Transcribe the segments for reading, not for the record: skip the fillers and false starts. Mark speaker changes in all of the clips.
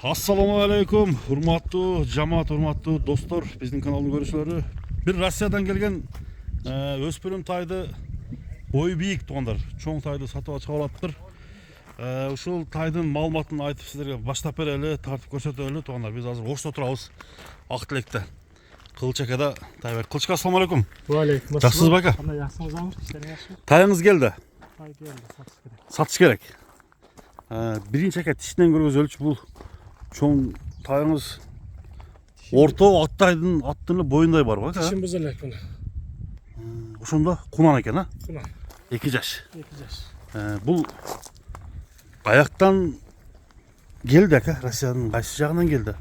Speaker 1: Assalamu alaikum, hurmatlı cemaat, hurmatlı dostlar, bizning kanalın görüşleri. Bir Rusya'dan gelgen öspürüm taydı boyu büyük toğanlar, çoğun taydı satığa çağılattır. Uşul taydın malmatını aytıp sizlerge başlap bereli, tartip көрсөтөлү toğanlar. Biz hazır Oş'ta oturabız, Aqtilek'te. Kılçaka'da Tayber. Kılçaka, assalamu alaikum.
Speaker 2: Aleyküm assalam.
Speaker 1: Жақсысыз бака?
Speaker 2: Қандай жақсымыз амыр? İşlerin yaxşı?
Speaker 1: Tayыңыз келді.
Speaker 2: Tay geldi, satış керек.
Speaker 1: Satış керек. Биринчи ака тишинен көргөзөлүчү бул чоң тайыңыз орто аттайдын аттын боюндай бар бак.
Speaker 2: Dişim buz elek bunu.
Speaker 1: Ошондо кунан экен, а?
Speaker 2: Kuna.
Speaker 1: 2 жаш.
Speaker 2: 2 yaş.
Speaker 1: Бул аяктан келди ака, Россиянын кайсы жагынан келди?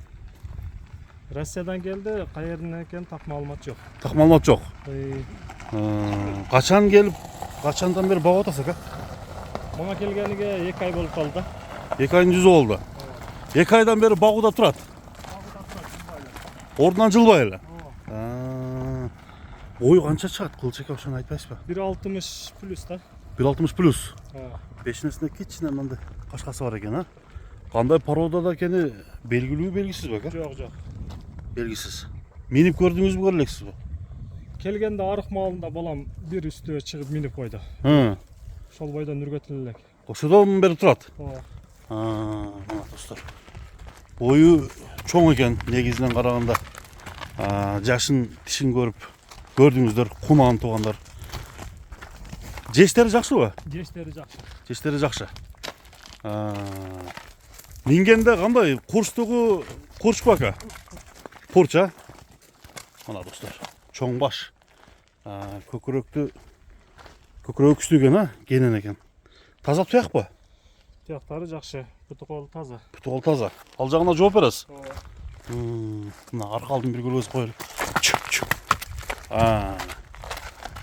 Speaker 2: Rusya'dan geldi, qayerden eken tak malumat yok.
Speaker 1: Так маалымат жок. Качан келип, качандан бери багып атасыз ака?
Speaker 2: Bana gelgenige 2 ay bolup kaldı.
Speaker 1: 2 айдын жүзү болду. 2 айдан бери багууда турат. Ордунан жылбай эле. Ой канча чыгат Кылчака, ошону айтпайсызбы?
Speaker 2: 1.60 plus da.
Speaker 1: 1.60 плюс.
Speaker 2: Ha.
Speaker 1: Бешинесинде кичине мындай кашкасы бар экен, а? Кандай породада экени белгилүү белгисиз беки?
Speaker 2: Yok yok.
Speaker 1: Белгисиз. Минип көрдүңүзбү, көрө элексизби?
Speaker 2: Келгende arık malında bolam bir üstüne çıkıp minip koydu. Şol boydan ürgötülelek.
Speaker 1: Ошодон бери турат. Мына достор. Бою чоң экен негизинен караганда. Жашын, тишин көрдүңүздөр, кунан туугандар. Жештери жакшыбы?
Speaker 2: Geçleri жақсы.
Speaker 1: Жештери жакшы. Мингенде кандай? Курчтугу курчпу ака? Курч, а? Мына достор. Чоң баш. Көкүрөктү өкүстү экен, а? Кенен экен. Таза туякпы?
Speaker 2: Tiyakları жақсы. Butu kolu taza.
Speaker 1: Бүтү кол таза. Ал жагына жооп бересиз. Мына аркалдын бир көргөзүп коелу.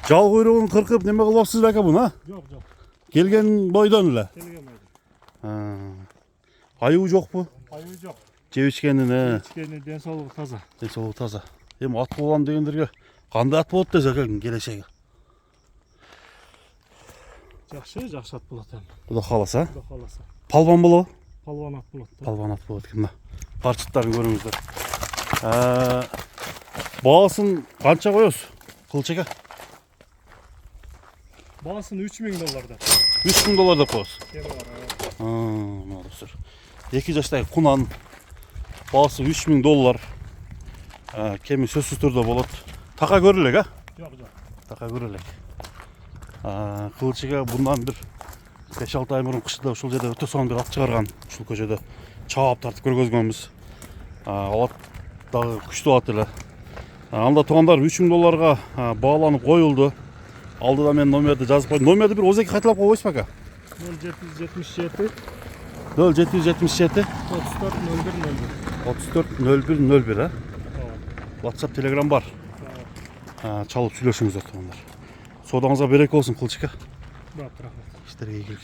Speaker 1: Жал куйругун кыркып неме кылыпсыз беки буну, а?
Speaker 2: Yok yok.
Speaker 1: Келген бойдон эле.
Speaker 2: Kelgemeydi.
Speaker 1: Айыбы жокпу?
Speaker 2: Ayı yok.
Speaker 1: Жеп ичкенине,
Speaker 2: İçkeni den soluğu taza.
Speaker 1: денсаулыгы таза. Эми ат болгон дегендерге кандай ат болот десе экен келечеги?
Speaker 2: Жақсы, жақсы ат болады hem.
Speaker 1: Кудай кааласа,
Speaker 2: Kuda kalasa.
Speaker 1: палбан болобу?
Speaker 2: Palvan at болады.
Speaker 1: Палбан ат болот экен. Мына парчыттарын көрүңүздөр. Баасын канча коесуз? Кылчака?
Speaker 2: Bağısını $3000
Speaker 1: $3000 деп коесуз.
Speaker 2: Kemi var.
Speaker 1: Мына достор. 2 жаштагы кунан баасы $3000. Кеми сөзсүз түрдө болот. Така көрө элек, а?
Speaker 2: Yok yok.
Speaker 1: Така көрө элек. Кылчыга bundan bir 5-6 ай мурун кышта ушул жерде өтө сонун бир ат чыгарган. Ушул көчөдө чаап тартып көргөзгөнбүз. Ал ат дагы күчтүү ат эле. Анда туугандар $3000 бааланып коюлду. Алдыда мен номерди жазып койдум. Номерди бир озеки кайталап койбойсузбу ака?
Speaker 2: 0777
Speaker 1: 0777
Speaker 2: 34 01 01.
Speaker 1: 34 01 01, а?
Speaker 2: Tamam.
Speaker 1: WhatsApp, Telegram бар.
Speaker 2: Tamam.
Speaker 1: Чалып сүйлөшүңүздөр туугандар. Содаңызга береке болсун Кылчака.
Speaker 2: Bırak, bırak.
Speaker 1: İşlerге ийгилик.